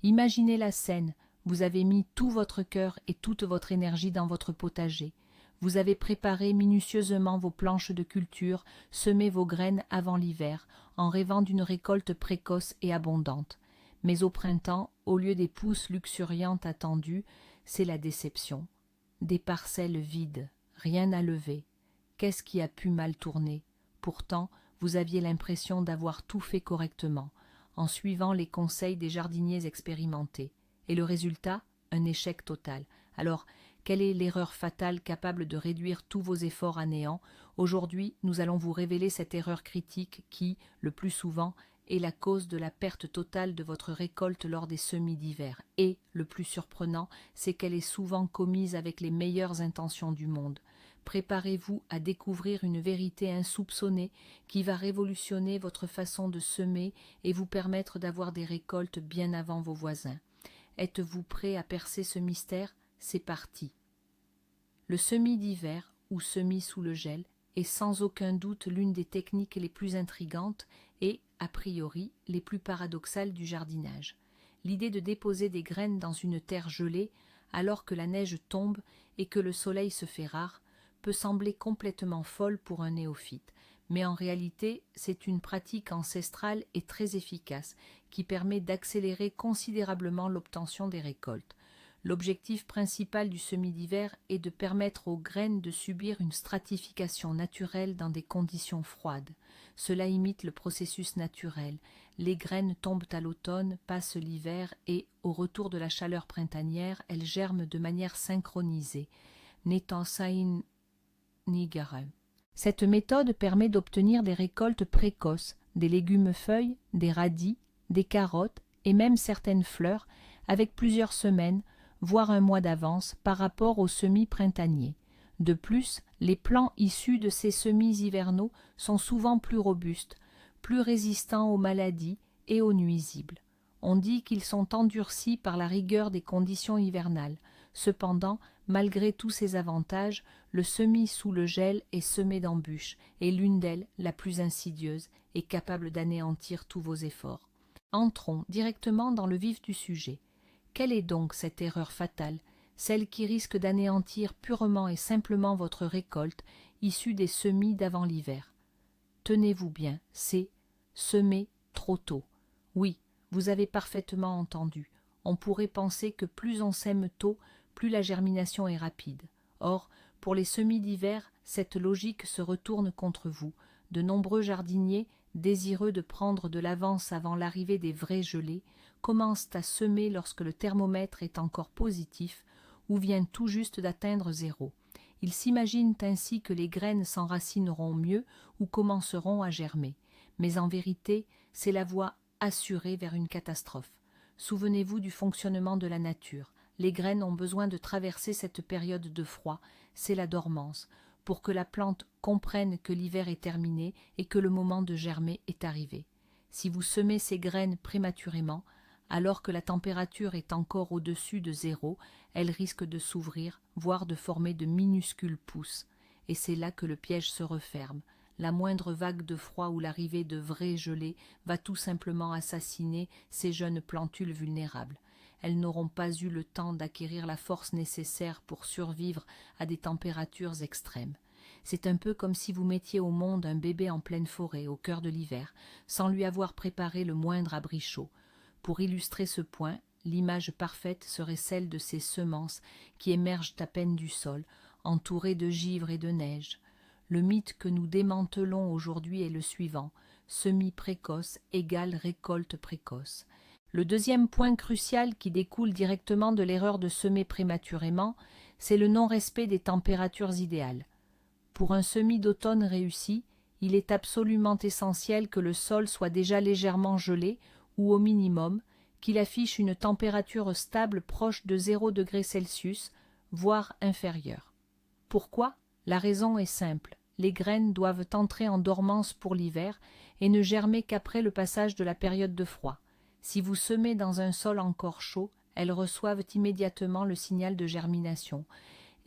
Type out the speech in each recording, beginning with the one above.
Imaginez la scène, vous avez mis tout votre cœur et toute votre énergie dans votre potager. Vous avez préparé minutieusement vos planches de culture, semé vos graines avant l'hiver, en rêvant d'une récolte précoce et abondante. Mais au printemps, au lieu des pousses luxuriantes attendues, c'est la déception. Des parcelles vides, rien à lever. Qu'est-ce qui a pu mal tourner? Pourtant, vous aviez l'impression d'avoir tout fait correctement, en suivant les conseils des jardiniers expérimentés. Et le résultat? Un échec total. Alors, quelle est l'erreur fatale capable de réduire tous vos efforts à néant? Aujourd'hui, nous allons vous révéler cette erreur critique qui, le plus souvent, est la cause de la perte totale de votre récolte lors des semis d'hiver. Et, le plus surprenant, c'est qu'elle est souvent commise avec les meilleures intentions du monde. Préparez-vous à découvrir une vérité insoupçonnée qui va révolutionner votre façon de semer et vous permettre d'avoir des récoltes bien avant vos voisins. Êtes-vous prêt à percer ce mystère? C'est parti. Le semis d'hiver, ou semis sous le gel, est sans aucun doute l'une des techniques les plus intrigantes et, a priori, les plus paradoxales du jardinage. L'idée de déposer des graines dans une terre gelée, alors que la neige tombe et que le soleil se fait rare, peut sembler complètement folle pour un néophyte, mais en réalité, c'est une pratique ancestrale et très efficace qui permet d'accélérer considérablement l'obtention des récoltes. L'objectif principal du semis d'hiver est de permettre aux graines de subir une stratification naturelle dans des conditions froides. Cela imite le processus naturel. Les graines tombent à l'automne, passent l'hiver et, au retour de la chaleur printanière, elles germent de manière synchronisée. Netansain Nigare. Cette méthode permet d'obtenir des récoltes précoces, des légumes-feuilles, des radis, des carottes et même certaines fleurs avec plusieurs semaines, voire un mois d'avance par rapport aux semis printaniers. De plus, les plants issus de ces semis hivernaux sont souvent plus robustes, plus résistants aux maladies et aux nuisibles. On dit qu'ils sont endurcis par la rigueur des conditions hivernales. Cependant, malgré tous ces avantages, le semis sous le gel est semé d'embûches, et l'une d'elles, la plus insidieuse, est capable d'anéantir tous vos efforts. Entrons directement dans le vif du sujet. Quelle est donc cette erreur fatale, celle qui risque d'anéantir purement et simplement votre récolte issue des semis d'avant l'hiver? Tenez-vous bien, c'est semer trop tôt. Oui, vous avez parfaitement entendu. On pourrait penser que plus on sème tôt, plus la germination est rapide. Or, pour les semis d'hiver, cette logique se retourne contre vous. De nombreux jardiniers, désireux de prendre de l'avance avant l'arrivée des vraies gelées, commencent à semer lorsque le thermomètre est encore positif ou vient tout juste d'atteindre 0. Ils s'imaginent ainsi que les graines s'enracineront mieux ou commenceront à germer. Mais en vérité, c'est la voie assurée vers une catastrophe. Souvenez-vous du fonctionnement de la nature. Les graines ont besoin de traverser cette période de froid, c'est la dormance, pour que la plante comprenne que l'hiver est terminé et que le moment de germer est arrivé. Si vous semez ces graines prématurément, alors que la température est encore au-dessus de 0, elles risquent de s'ouvrir, voire de former de minuscules pousses. Et c'est là que le piège se referme. La moindre vague de froid ou l'arrivée de vraies gelées va tout simplement assassiner ces jeunes plantules vulnérables. Elles n'auront pas eu le temps d'acquérir la force nécessaire pour survivre à des températures extrêmes. C'est un peu comme si vous mettiez au monde un bébé en pleine forêt, au cœur de l'hiver, sans lui avoir préparé le moindre abri chaud. Pour illustrer ce point, l'image parfaite serait celle de ces semences qui émergent à peine du sol, entourées de givre et de neige. Le mythe que nous démantelons aujourd'hui est le suivant: semis précoce égale récolte précoce. Le deuxième point crucial qui découle directement de l'erreur de semer prématurément, c'est le non-respect des températures idéales. Pour un semis d'automne réussi, il est absolument essentiel que le sol soit déjà légèrement gelé ou au minimum, qu'il affiche une température stable proche de 0 degré Celsius, voire inférieure. Pourquoi? La raison est simple. Les graines doivent entrer en dormance pour l'hiver et ne germer qu'après le passage de la période de froid. Si vous semez dans un sol encore chaud, elles reçoivent immédiatement le signal de germination.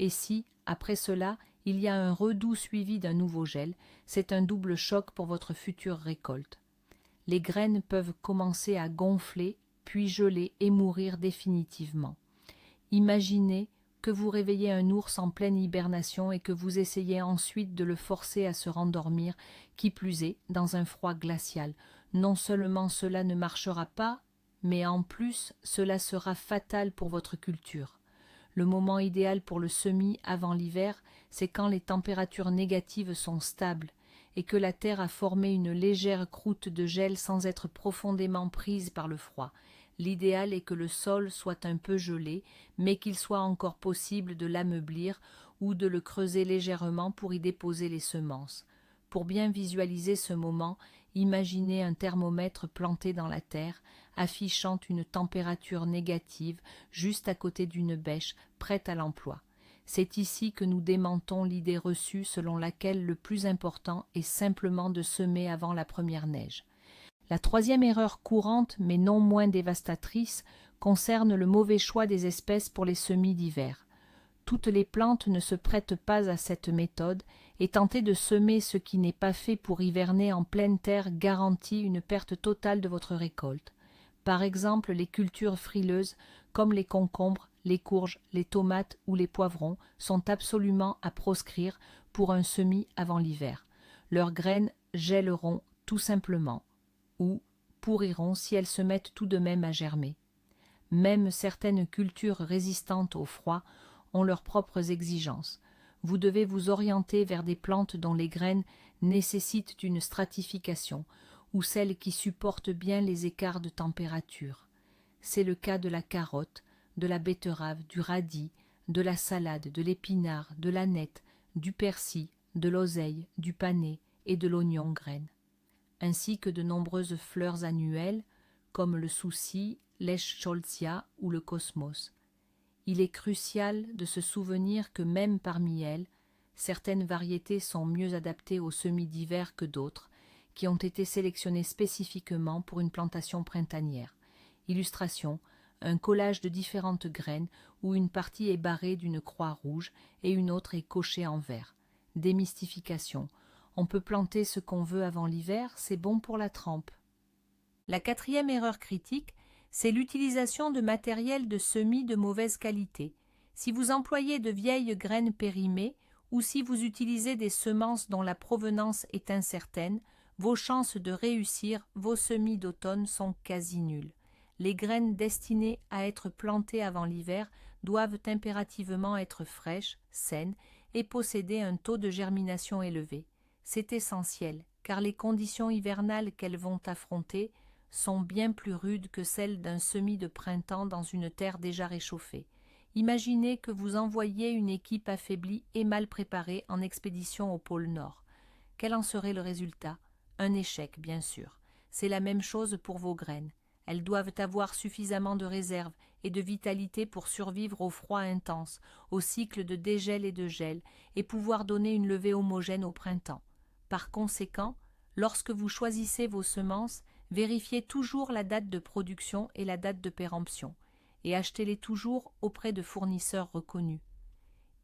Et si, après cela, il y a un redout suivi d'un nouveau gel, c'est un double choc pour votre future récolte. Les graines peuvent commencer à gonfler, puis geler et mourir définitivement. Imaginez que vous réveillez un ours en pleine hibernation et que vous essayez ensuite de le forcer à se rendormir, qui plus est, dans un froid glacial. Non seulement cela ne marchera pas, mais en plus cela sera fatal pour votre culture. Le moment idéal pour le semis avant l'hiver, c'est quand les températures négatives sont stables et que la terre a formé une légère croûte de gel sans être profondément prise par le froid. L'idéal est que le sol soit un peu gelé, mais qu'il soit encore possible de l'ameublir ou de le creuser légèrement pour y déposer les semences. Pour bien visualiser ce moment, imaginez un thermomètre planté dans la terre, affichant une température négative juste à côté d'une bêche prête à l'emploi. C'est ici que nous démentons l'idée reçue selon laquelle le plus important est simplement de semer avant la première neige. La troisième erreur courante, mais non moins dévastatrice, concerne le mauvais choix des espèces pour les semis d'hiver. Toutes les plantes ne se prêtent pas à cette méthode, et tenter de semer ce qui n'est pas fait pour hiverner en pleine terre garantit une perte totale de votre récolte. Par exemple, les cultures frileuses, comme les concombres, les courges, les tomates ou les poivrons, sont absolument à proscrire pour un semis avant l'hiver. Leurs graines gèleront tout simplement, ou pourriront si elles se mettent tout de même à germer. Même certaines cultures résistantes au froid ont leurs propres exigences. Vous devez vous orienter vers des plantes dont les graines nécessitent une stratification, ou celles qui supportent bien les écarts de température. C'est le cas de la carotte, de la betterave, du radis, de la salade, de l'épinard, de l'aneth, du persil, de l'oseille, du panais et de l'oignon graine, ainsi que de nombreuses fleurs annuelles comme le souci, l'eschscholzia ou le cosmos. Il est crucial de se souvenir que même parmi elles, certaines variétés sont mieux adaptées aux semis d'hiver que d'autres, qui ont été sélectionnées spécifiquement pour une plantation printanière. Illustration, un collage de différentes graines où une partie est barrée d'une croix rouge et une autre est cochée en vert. Démystification. On peut planter ce qu'on veut avant l'hiver, c'est bon pour la trempe. La quatrième erreur critique, c'est l'utilisation de matériel de semis de mauvaise qualité. Si vous employez de vieilles graines périmées ou si vous utilisez des semences dont la provenance est incertaine, vos chances de réussir vos semis d'automne sont quasi nulles. Les graines destinées à être plantées avant l'hiver doivent impérativement être fraîches, saines et posséder un taux de germination élevé. C'est essentiel, car les conditions hivernales qu'elles vont affronter sont bien plus rudes que celles d'un semis de printemps dans une terre déjà réchauffée. Imaginez que vous envoyiez une équipe affaiblie et mal préparée en expédition au pôle Nord. Quel en serait le résultat? Un échec, bien sûr. C'est la même chose pour vos graines. Elles doivent avoir suffisamment de réserve et de vitalité pour survivre au froid intense, au cycle de dégel et de gel, et pouvoir donner une levée homogène au printemps. Par conséquent, lorsque vous choisissez vos semences, vérifiez toujours la date de production et la date de péremption, et achetez-les toujours auprès de fournisseurs reconnus.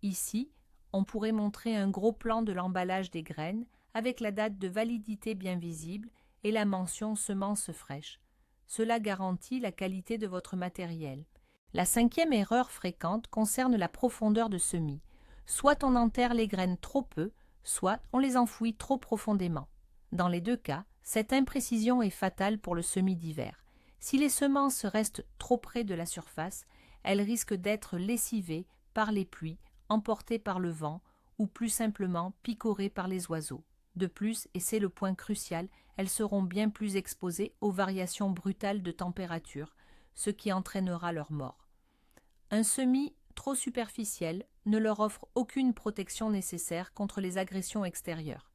Ici, on pourrait montrer un gros plan de l'emballage des graines, avec la date de validité bien visible et la mention semences fraîches. Cela garantit la qualité de votre matériel. La cinquième erreur fréquente concerne la profondeur de semis. Soit on enterre les graines trop peu, soit on les enfouit trop profondément. Dans les deux cas, cette imprécision est fatale pour le semis d'hiver. Si les semences restent trop près de la surface, elles risquent d'être lessivées par les pluies, emportées par le vent ou plus simplement picorées par les oiseaux. De plus, et c'est le point crucial, elles seront bien plus exposées aux variations brutales de température, ce qui entraînera leur mort. Un semis trop superficiel ne leur offre aucune protection nécessaire contre les agressions extérieures.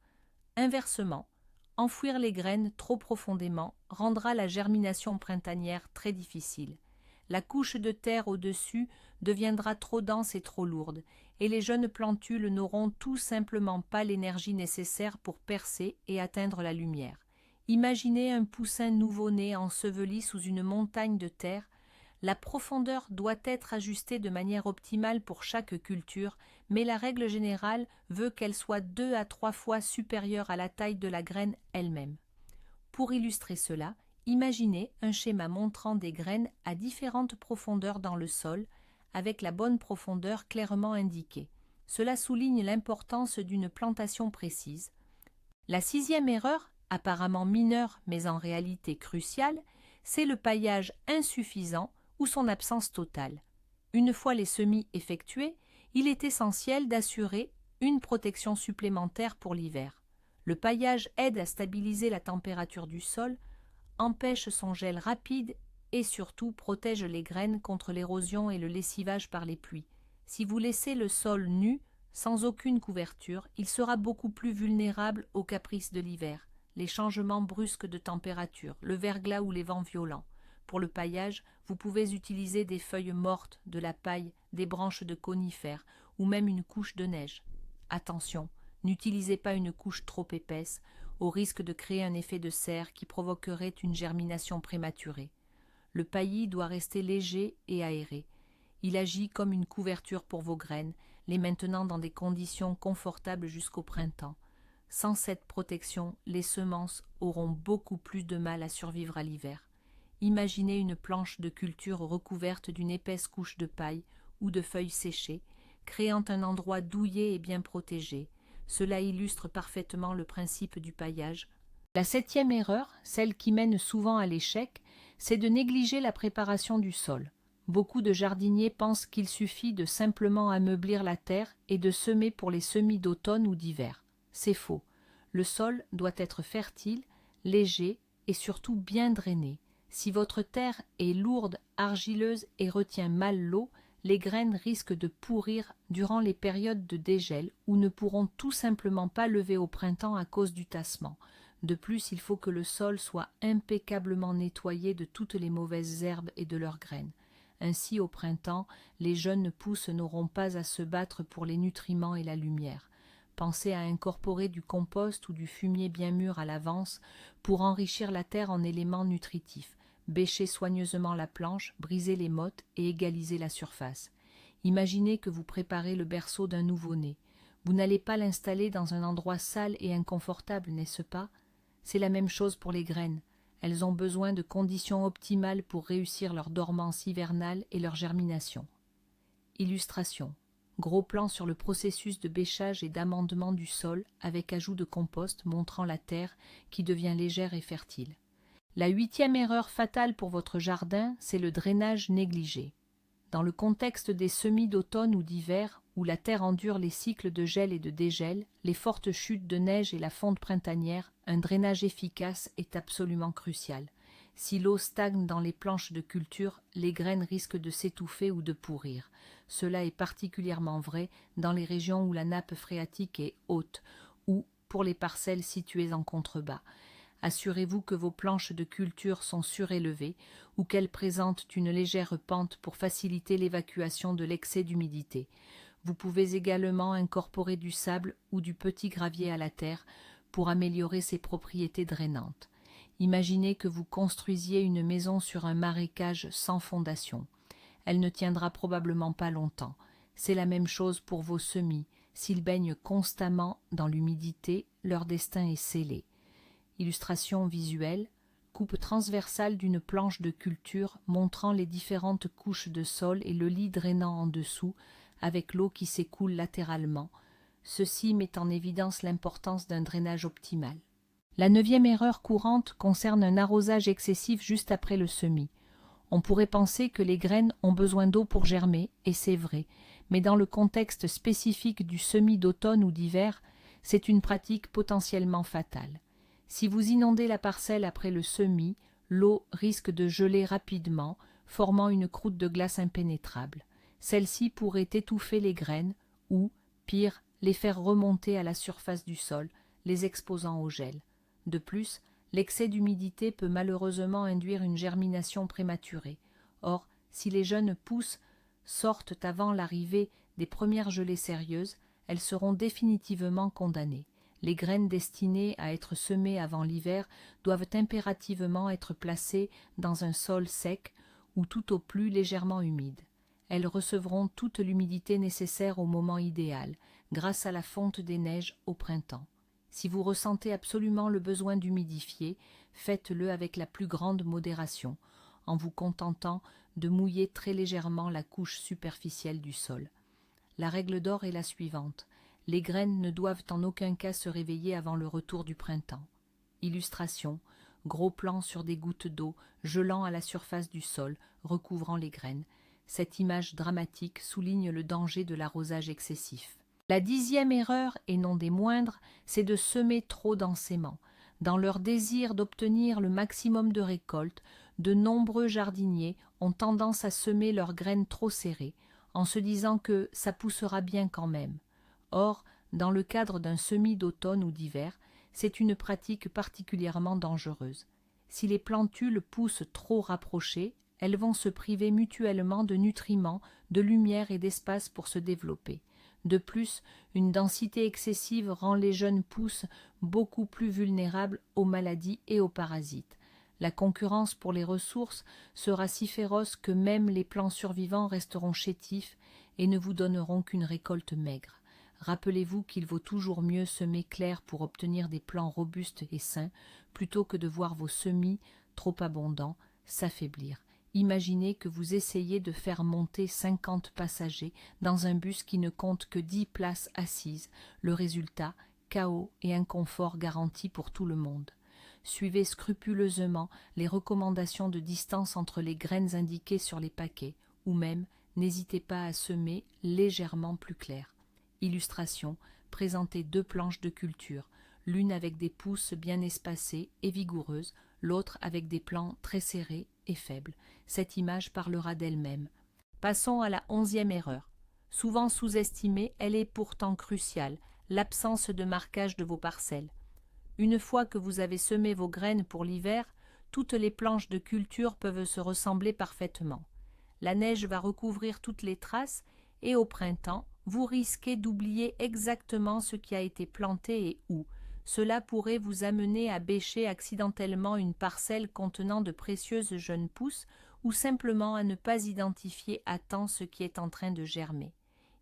Inversement, enfouir les graines trop profondément rendra la germination printanière très difficile. La couche de terre au-dessus deviendra trop dense et trop lourde, et les jeunes plantules n'auront tout simplement pas l'énergie nécessaire pour percer et atteindre la lumière. Imaginez un poussin nouveau-né enseveli sous une montagne de terre. La profondeur doit être ajustée de manière optimale pour chaque culture, mais la règle générale veut qu'elle soit 2 à 3 fois supérieure à la taille de la graine elle-même. Pour illustrer cela, Imaginez un schéma montrant des graines à différentes profondeurs dans le sol, avec la bonne profondeur clairement indiquée. Cela souligne l'importance d'une plantation précise. La sixième erreur, apparemment mineure mais en réalité cruciale, c'est le paillage insuffisant ou son absence totale. Une fois les semis effectués, il est essentiel d'assurer une protection supplémentaire pour l'hiver. Le paillage aide à stabiliser la température du sol, empêche son gel rapide et surtout protège les graines contre l'érosion et le lessivage par les pluies. Si vous laissez le sol nu, sans aucune couverture, il sera beaucoup plus vulnérable aux caprices de l'hiver, les changements brusques de température, le verglas ou les vents violents. Pour le paillage, vous pouvez utiliser des feuilles mortes, de la paille, des branches de conifères ou même une couche de neige. Attention, n'utilisez pas une couche trop épaisse, au risque de créer un effet de serre qui provoquerait une germination prématurée. Le paillis doit rester léger et aéré. Il agit comme une couverture pour vos graines, les maintenant dans des conditions confortables jusqu'au printemps. Sans cette protection, les semences auront beaucoup plus de mal à survivre à l'hiver. Imaginez une planche de culture recouverte d'une épaisse couche de paille ou de feuilles séchées, créant un endroit douillet et bien protégé. Cela illustre parfaitement le principe du paillage. La septième erreur, celle qui mène souvent à l'échec, c'est de négliger la préparation du sol. Beaucoup de jardiniers pensent qu'il suffit de simplement ameublir la terre et de semer pour les semis d'automne ou d'hiver. C'est faux. Le sol doit être fertile, léger et surtout bien drainé. Si votre terre est lourde, argileuse et retient mal l'eau, les graines risquent de pourrir durant les périodes de dégel ou ne pourront tout simplement pas lever au printemps à cause du tassement. De plus, il faut que le sol soit impeccablement nettoyé de toutes les mauvaises herbes et de leurs graines. Ainsi, au printemps, les jeunes pousses n'auront pas à se battre pour les nutriments et la lumière. Pensez à incorporer du compost ou du fumier bien mûr à l'avance pour enrichir la terre en éléments nutritifs. Bêchez soigneusement la planche, brisez les mottes et égalisez la surface. Imaginez que vous préparez le berceau d'un nouveau-né. Vous n'allez pas l'installer dans un endroit sale et inconfortable, n'est-ce pas? C'est la même chose pour les graines. Elles ont besoin de conditions optimales pour réussir leur dormance hivernale et leur germination. Illustration. Gros plan sur le processus de bêchage et d'amendement du sol avec ajout de compost montrant la terre qui devient légère et fertile. La huitième erreur fatale pour votre jardin, c'est le drainage négligé. Dans le contexte des semis d'automne ou d'hiver, où la terre endure les cycles de gel et de dégel, les fortes chutes de neige et la fonte printanière, un drainage efficace est absolument crucial. Si l'eau stagne dans les planches de culture, les graines risquent de s'étouffer ou de pourrir. Cela est particulièrement vrai dans les régions où la nappe phréatique est haute ou pour les parcelles situées en contrebas. Assurez-vous que vos planches de culture sont surélevées ou qu'elles présentent une légère pente pour faciliter l'évacuation de l'excès d'humidité. Vous pouvez également incorporer du sable ou du petit gravier à la terre pour améliorer ses propriétés drainantes. Imaginez que vous construisiez une maison sur un marécage sans fondation. Elle ne tiendra probablement pas longtemps. C'est la même chose pour vos semis. S'ils baignent constamment dans l'humidité, leur destin est scellé. Illustration visuelle, coupe transversale d'une planche de culture montrant les différentes couches de sol et le lit drainant en dessous, avec l'eau qui s'écoule latéralement. Ceci met en évidence l'importance d'un drainage optimal. La neuvième erreur courante concerne un arrosage excessif juste après le semis. On pourrait penser que les graines ont besoin d'eau pour germer, et c'est vrai, mais dans le contexte spécifique du semis d'automne ou d'hiver, c'est une pratique potentiellement fatale. Si vous inondez la parcelle après le semis, l'eau risque de geler rapidement, formant une croûte de glace impénétrable. Celle-ci pourrait étouffer les graines ou, pire, les faire remonter à la surface du sol, les exposant au gel. De plus, l'excès d'humidité peut malheureusement induire une germination prématurée. Or, si les jeunes pousses sortent avant l'arrivée des premières gelées sérieuses, elles seront définitivement condamnées. Les graines destinées à être semées avant l'hiver doivent impérativement être placées dans un sol sec ou tout au plus légèrement humide. Elles recevront toute l'humidité nécessaire au moment idéal, grâce à la fonte des neiges au printemps. Si vous ressentez absolument le besoin d'humidifier, faites-le avec la plus grande modération, en vous contentant de mouiller très légèrement la couche superficielle du sol. La règle d'or est la suivante. Les graines ne doivent en aucun cas se réveiller avant le retour du printemps. Illustration. Gros plan sur des gouttes d'eau gelant à la surface du sol, recouvrant les graines. Cette image dramatique souligne le danger de l'arrosage excessif. La 10e erreur, et non des moindres, c'est de semer trop densément. Dans leur désir d'obtenir le maximum de récolte, de nombreux jardiniers ont tendance à semer leurs graines trop serrées, en se disant que ça poussera bien quand même. Or, dans le cadre d'un semis d'automne ou d'hiver, c'est une pratique particulièrement dangereuse. Si les plantules poussent trop rapprochées, elles vont se priver mutuellement de nutriments, de lumière et d'espace pour se développer. De plus, une densité excessive rend les jeunes pousses beaucoup plus vulnérables aux maladies et aux parasites. La concurrence pour les ressources sera si féroce que même les plants survivants resteront chétifs et ne vous donneront qu'une récolte maigre. Rappelez-vous qu'il vaut toujours mieux semer clair pour obtenir des plants robustes et sains, plutôt que de voir vos semis, trop abondants, s'affaiblir. Imaginez que vous essayez de faire monter 50 passagers dans un bus qui ne compte que 10 places assises. Le résultat, chaos et inconfort garantis pour tout le monde. Suivez scrupuleusement les recommandations de distance entre les graines indiquées sur les paquets, ou même n'hésitez pas à semer légèrement plus clair. Illustration, présentez 2 planches de culture, l'une avec des pousses bien espacées et vigoureuses, l'autre avec des plants très serrés et faibles. Cette image parlera d'elle-même. Passons à la 11e erreur. Souvent sous-estimée, elle est pourtant cruciale, l'absence de marquage de vos parcelles. Une fois que vous avez semé vos graines pour l'hiver, toutes les planches de culture peuvent se ressembler parfaitement. La neige va recouvrir toutes les traces et au printemps, vous risquez d'oublier exactement ce qui a été planté et où. Cela pourrait vous amener à bêcher accidentellement une parcelle contenant de précieuses jeunes pousses ou simplement à ne pas identifier à temps ce qui est en train de germer.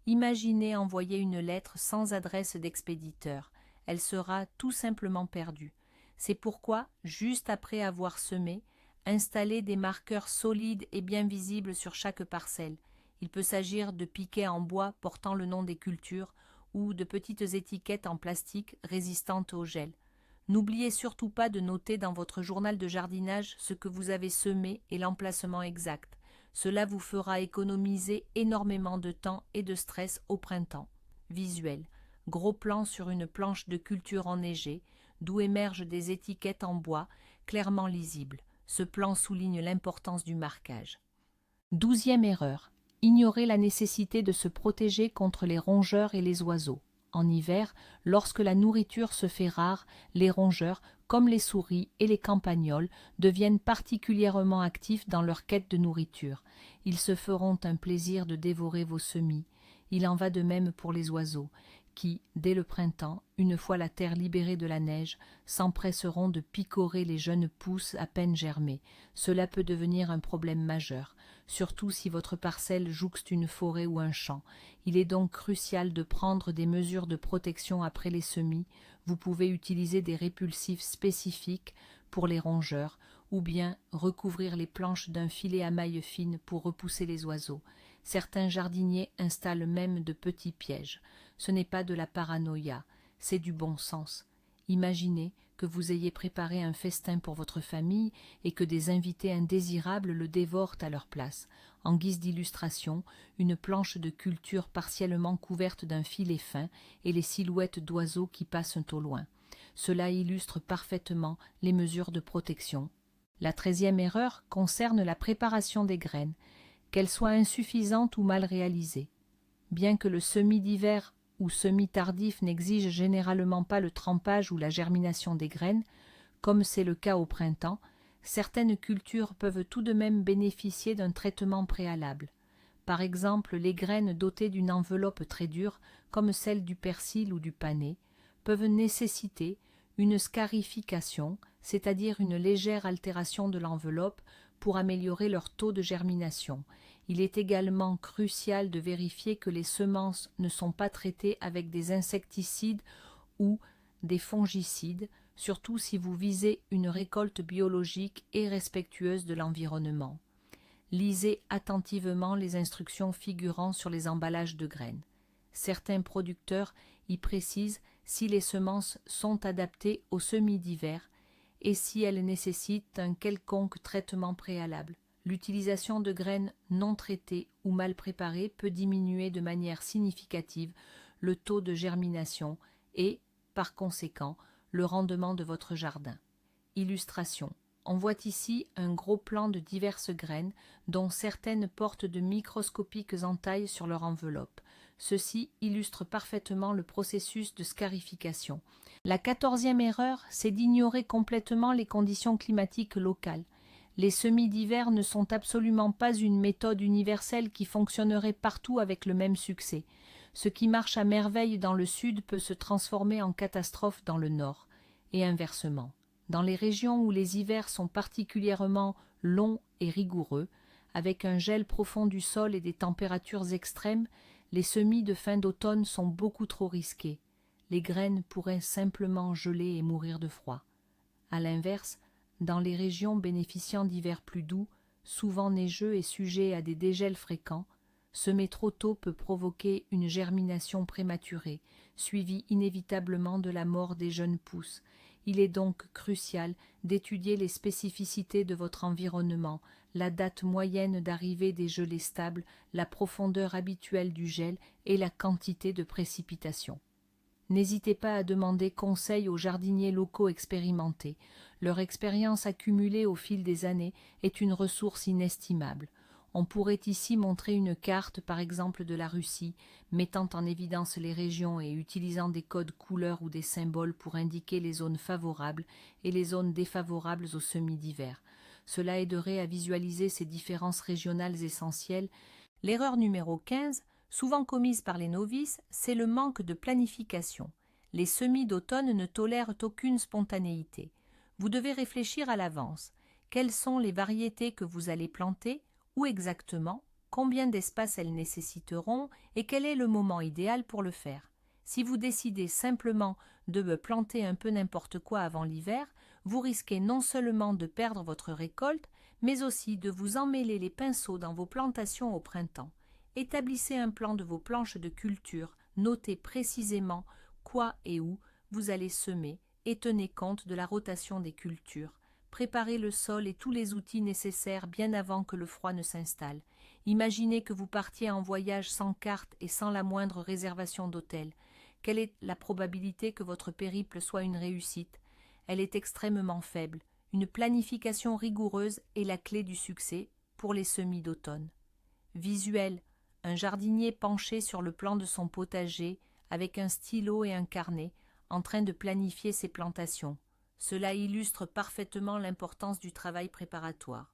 Imaginez envoyer une lettre sans adresse d'expéditeur. Elle sera tout simplement perdue. C'est pourquoi, juste après avoir semé, installez des marqueurs solides et bien visibles sur chaque parcelle. Il peut s'agir de piquets en bois portant le nom des cultures ou de petites étiquettes en plastique résistantes au gel. N'oubliez surtout pas de noter dans votre journal de jardinage ce que vous avez semé et l'emplacement exact. Cela vous fera économiser énormément de temps et de stress au printemps. Visuel. Gros plan sur une planche de culture enneigée, d'où émergent des étiquettes en bois clairement lisibles. Ce plan souligne l'importance du marquage. 12e erreur. Ignorer la nécessité de se protéger contre les rongeurs et les oiseaux. En hiver, lorsque la nourriture se fait rare, les rongeurs, comme les souris et les campagnols, deviennent particulièrement actifs dans leur quête de nourriture. Ils se feront un plaisir de dévorer vos semis. Il en va de même pour les oiseaux, qui, dès le printemps, une fois la terre libérée de la neige, s'empresseront de picorer les jeunes pousses à peine germées. Cela peut devenir un problème majeur, surtout si votre parcelle jouxte une forêt ou un champ. Il est donc crucial de prendre des mesures de protection après les semis. Vous pouvez utiliser des répulsifs spécifiques pour les rongeurs, ou bien recouvrir les planches d'un filet à mailles fines pour repousser les oiseaux. Certains jardiniers installent même de petits pièges. Ce n'est pas de la paranoïa, c'est du bon sens. Imaginez que vous ayez préparé un festin pour votre famille et que des invités indésirables le dévorent à leur place. En guise d'illustration, une planche de culture partiellement couverte d'un filet fin et les silhouettes d'oiseaux qui passent au loin. Cela illustre parfaitement les mesures de protection. La 13e erreur concerne la préparation des graines, qu'elles soient insuffisantes ou mal réalisées. Bien que le semis d'hiver ou semis tardif n'exige généralement pas le trempage ou la germination des graines, comme c'est le cas au printemps, certaines cultures peuvent tout de même bénéficier d'un traitement préalable. Par exemple, les graines dotées d'une enveloppe très dure, comme celle du persil ou du panais, peuvent nécessiter une scarification, c'est-à-dire une légère altération de l'enveloppe pour améliorer leur taux de germination. Il est également crucial de vérifier que les semences ne sont pas traitées avec des insecticides ou des fongicides, surtout si vous visez une récolte biologique et respectueuse de l'environnement. Lisez attentivement les instructions figurant sur les emballages de graines. Certains producteurs y précisent si les semences sont adaptées aux semis d'hiver et si elles nécessitent un quelconque traitement préalable. L'utilisation de graines non traitées ou mal préparées peut diminuer de manière significative le taux de germination et, par conséquent, le rendement de votre jardin. Illustration. On voit ici un gros plant de diverses graines, dont certaines portent de microscopiques entailles sur leur enveloppe. Ceci illustre parfaitement le processus de scarification. La 14e erreur, c'est d'ignorer complètement les conditions climatiques locales. Les semis d'hiver ne sont absolument pas une méthode universelle qui fonctionnerait partout avec le même succès. Ce qui marche à merveille dans le sud peut se transformer en catastrophe dans le nord, et inversement. Dans les régions où les hivers sont particulièrement longs et rigoureux, avec un gel profond du sol et des températures extrêmes, les semis de fin d'automne sont beaucoup trop risqués. Les graines pourraient simplement geler et mourir de froid. À l'inverse, dans les régions bénéficiant d'hivers plus doux, souvent neigeux et sujets à des dégels fréquents, semer trop tôt peut provoquer une germination prématurée, suivie inévitablement de la mort des jeunes pousses. Il est donc crucial d'étudier les spécificités de votre environnement, la date moyenne d'arrivée des gelées stables, la profondeur habituelle du gel et la quantité de précipitations. N'hésitez pas à demander conseil aux jardiniers locaux expérimentés. Leur expérience accumulée au fil des années est une ressource inestimable. On pourrait ici montrer une carte, par exemple de la Russie, mettant en évidence les régions et utilisant des codes couleurs ou des symboles pour indiquer les zones favorables et les zones défavorables aux semis d'hiver. Cela aiderait à visualiser ces différences régionales essentielles. L'erreur numéro 15, souvent commise par les novices, c'est le manque de planification. Les semis d'automne ne tolèrent aucune spontanéité. Vous devez réfléchir à l'avance. Quelles sont les variétés que vous allez planter? Où exactement, combien d'espace elles nécessiteront et quel est le moment idéal pour le faire. Si vous décidez simplement de planter un peu n'importe quoi avant l'hiver, vous risquez non seulement de perdre votre récolte, mais aussi de vous emmêler les pinceaux dans vos plantations au printemps. Établissez un plan de vos planches de culture, notez précisément quoi et où vous allez semer et tenez compte de la rotation des cultures. Préparez le sol et tous les outils nécessaires bien avant que le froid ne s'installe. Imaginez que vous partiez en voyage sans carte et sans la moindre réservation d'hôtel. Quelle est la probabilité que votre périple soit une réussite? Elle est extrêmement faible. Une planification rigoureuse est la clé du succès pour les semis d'automne. Visuel. Un jardinier penché sur le plan de son potager, avec un stylo et un carnet, en train de planifier ses plantations. Cela illustre parfaitement l'importance du travail préparatoire.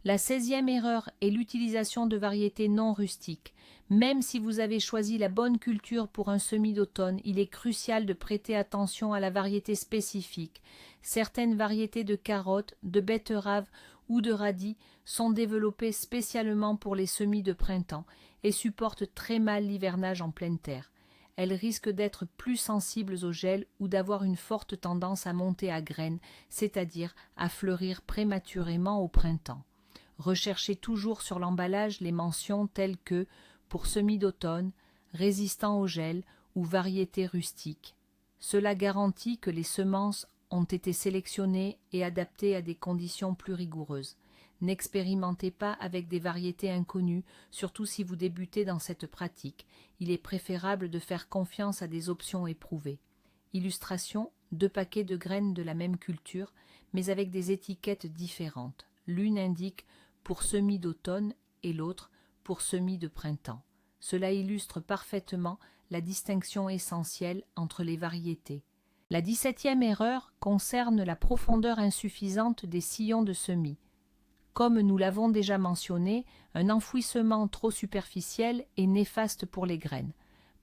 La 16e erreur est l'utilisation de variétés non rustiques. Même si vous avez choisi la bonne culture pour un semis d'automne, il est crucial de prêter attention à la variété spécifique. Certaines variétés de carottes, de betteraves ou de radis sont développées spécialement pour les semis de printemps et supportent très mal l'hivernage en pleine terre. Elles risquent d'être plus sensibles au gel ou d'avoir une forte tendance à monter à graines, c'est-à-dire à fleurir prématurément au printemps. Recherchez toujours sur l'emballage les mentions telles que « pour semis d'automne »,« résistant au gel » ou « variété rustique ». Cela garantit que les semences ont été sélectionnées et adaptées à des conditions plus rigoureuses. N'expérimentez pas avec des variétés inconnues, surtout si vous débutez dans cette pratique. Il est préférable de faire confiance à des options éprouvées. Illustration, 2 paquets de graines de la même culture, mais avec des étiquettes différentes. L'une indique pour semis d'automne et l'autre pour semis de printemps. Cela illustre parfaitement la distinction essentielle entre les variétés. La 17e erreur concerne la profondeur insuffisante des sillons de semis. Comme nous l'avons déjà mentionné, un enfouissement trop superficiel est néfaste pour les graines.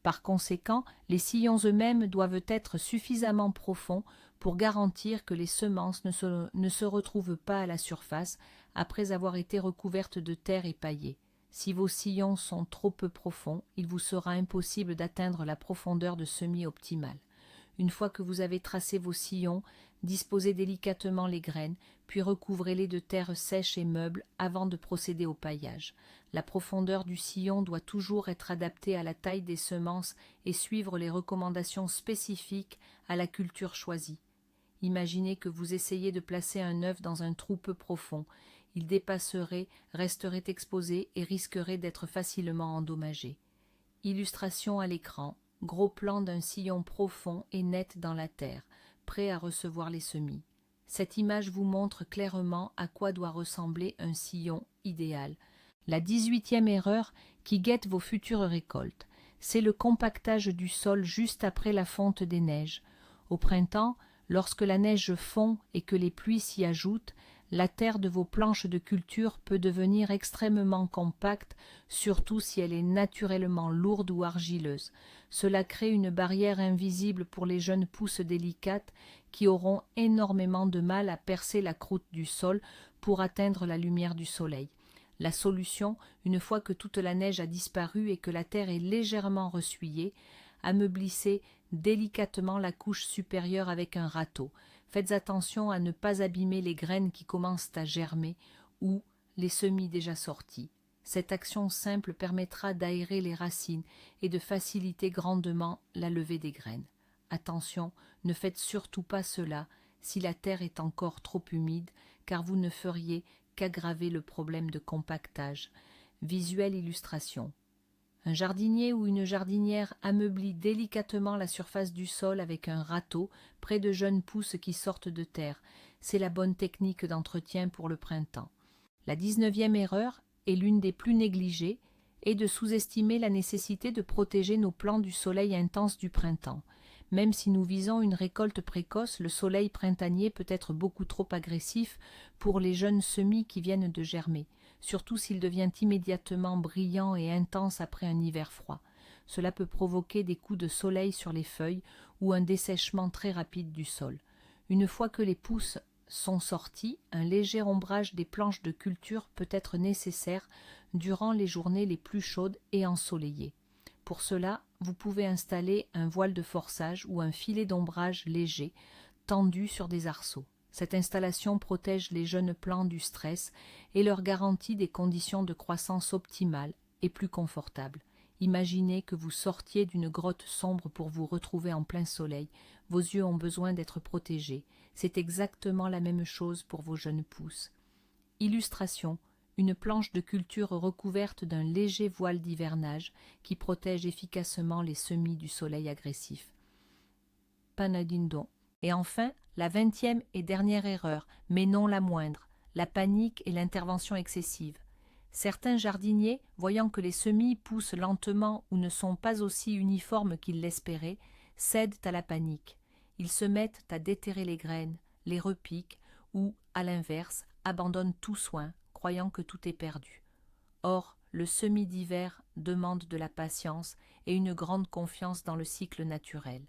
Par conséquent, les sillons eux-mêmes doivent être suffisamment profonds pour garantir que les semences ne se retrouvent pas à la surface après avoir été recouvertes de terre et paillées. Si vos sillons sont trop peu profonds, il vous sera impossible d'atteindre la profondeur de semis optimale. Une fois que vous avez tracé vos sillons, disposez délicatement les graines, puis recouvrez-les de terre sèche et meuble avant de procéder au paillage. La profondeur du sillon doit toujours être adaptée à la taille des semences et suivre les recommandations spécifiques à la culture choisie. Imaginez que vous essayez de placer un œuf dans un trou peu profond. Il dépasserait, resterait exposé et risquerait d'être facilement endommagé. Illustration à l'écran. Gros plan d'un sillon profond et net dans la terre, prêt à recevoir les semis. Cette image vous montre clairement à quoi doit ressembler un sillon idéal. La 18e erreur qui guette vos futures récoltes, c'est le compactage du sol juste après la fonte des neiges. Au printemps, lorsque la neige fond et que les pluies s'y ajoutent, la terre de vos planches de culture peut devenir extrêmement compacte, surtout si elle est naturellement lourde ou argileuse. Cela crée une barrière invisible pour les jeunes pousses délicates qui auront énormément de mal à percer la croûte du sol pour atteindre la lumière du soleil. La solution, une fois que toute la neige a disparu et que la terre est légèrement ressuyée, ameublissez délicatement la couche supérieure avec un râteau. Faites attention à ne pas abîmer les graines qui commencent à germer ou les semis déjà sortis. Cette action simple permettra d'aérer les racines et de faciliter grandement la levée des graines. Attention, ne faites surtout pas cela si la terre est encore trop humide, car vous ne feriez qu'aggraver le problème de compactage. Visuelle illustration. Un jardinier ou une jardinière ameublit délicatement la surface du sol avec un râteau près de jeunes pousses qui sortent de terre. C'est la bonne technique d'entretien pour le printemps. La 19e erreur, est l'une des plus négligées, est de sous-estimer la nécessité de protéger nos plants du soleil intense du printemps. Même si nous visons une récolte précoce, le soleil printanier peut être beaucoup trop agressif pour les jeunes semis qui viennent de germer, surtout s'il devient immédiatement brillant et intense après un hiver froid. Cela peut provoquer des coups de soleil sur les feuilles ou un dessèchement très rapide du sol. Une fois que les pousses sont sorties, un léger ombrage des planches de culture peut être nécessaire durant les journées les plus chaudes et ensoleillées. Pour cela, vous pouvez installer un voile de forçage ou un filet d'ombrage léger tendu sur des arceaux. Cette installation protège les jeunes plants du stress et leur garantit des conditions de croissance optimales et plus confortables. Imaginez que vous sortiez d'une grotte sombre pour vous retrouver en plein soleil. Vos yeux ont besoin d'être protégés. C'est exactement la même chose pour vos jeunes pousses. Illustration. Une planche de culture recouverte d'un léger voile d'hivernage qui protège efficacement les semis du soleil agressif. Panadindon. Et enfin, la 20e et dernière erreur, mais non la moindre, la panique et l'intervention excessive. Certains jardiniers, voyant que les semis poussent lentement ou ne sont pas aussi uniformes qu'ils l'espéraient, cèdent à la panique. Ils se mettent à déterrer les graines, les repiquent ou, à l'inverse, abandonnent tout soin, croyant que tout est perdu. Or, le semis d'hiver demande de la patience et une grande confiance dans le cycle naturel.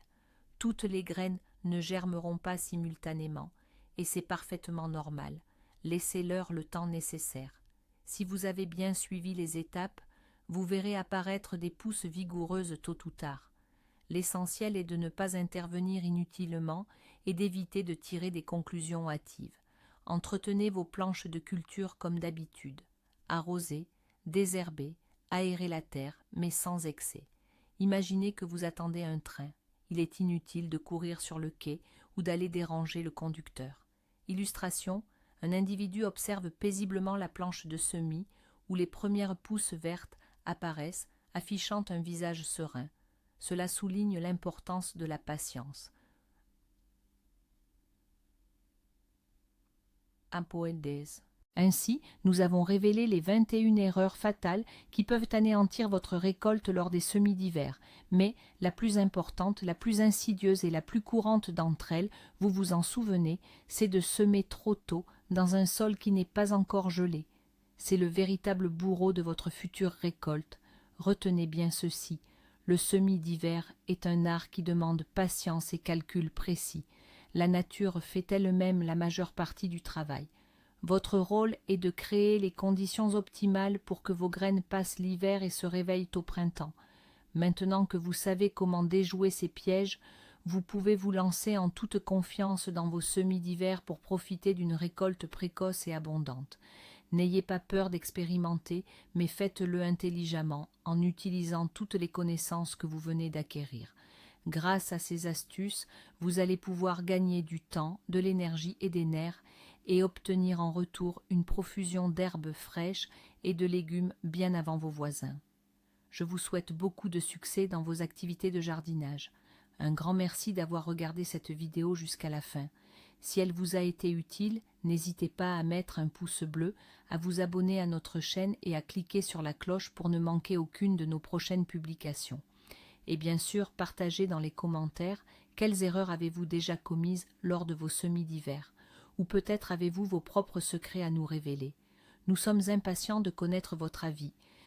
Toutes les graines ne germeront pas simultanément, et c'est parfaitement normal. Laissez-leur le temps nécessaire. Si vous avez bien suivi les étapes, vous verrez apparaître des pousses vigoureuses tôt ou tard. L'essentiel est de ne pas intervenir inutilement et d'éviter de tirer des conclusions hâtives. Entretenez vos planches de culture comme d'habitude. Arrosez, désherbez, aérez la terre, mais sans excès. Imaginez que vous attendez un train. Il est inutile de courir sur le quai ou d'aller déranger le conducteur. Illustration, un individu observe paisiblement la planche de semis où les premières pousses vertes apparaissent, affichant un visage serein. Cela souligne l'importance de la patience. Ainsi, nous avons révélé les 21 erreurs fatales qui peuvent anéantir votre récolte lors des semis d'hiver, mais la plus importante, la plus insidieuse et la plus courante d'entre elles, vous vous en souvenez, c'est de semer trop tôt dans un sol qui n'est pas encore gelé. C'est le véritable bourreau de votre future récolte. Retenez bien ceci, le semis d'hiver est un art qui demande patience et calcul précis. La nature fait elle-même la majeure partie du travail. Votre rôle est de créer les conditions optimales pour que vos graines passent l'hiver et se réveillent au printemps. Maintenant que vous savez comment déjouer ces pièges, Vous pouvez vous lancer en toute confiance dans vos semis d'hiver pour profiter d'une récolte précoce et abondante. N'ayez pas peur d'expérimenter, mais faites-le intelligemment, en utilisant toutes les connaissances que vous venez d'acquérir. Grâce à ces astuces, vous allez pouvoir gagner du temps, de l'énergie et des nerfs, et obtenir en retour une profusion d'herbes fraîches et de légumes bien avant vos voisins. Je vous souhaite beaucoup de succès dans vos activités de jardinage. Un grand merci d'avoir regardé cette vidéo jusqu'à la fin. Si elle vous a été utile, n'hésitez pas à mettre un pouce bleu, à vous abonner à notre chaîne et à cliquer sur la cloche pour ne manquer aucune de nos prochaines publications. Et bien sûr, partagez dans les commentaires quelles erreurs avez-vous déjà commises lors de vos semis d'hiver, ou peut-être avez-vous vos propres secrets à nous révéler. Nous sommes impatients de connaître votre avis.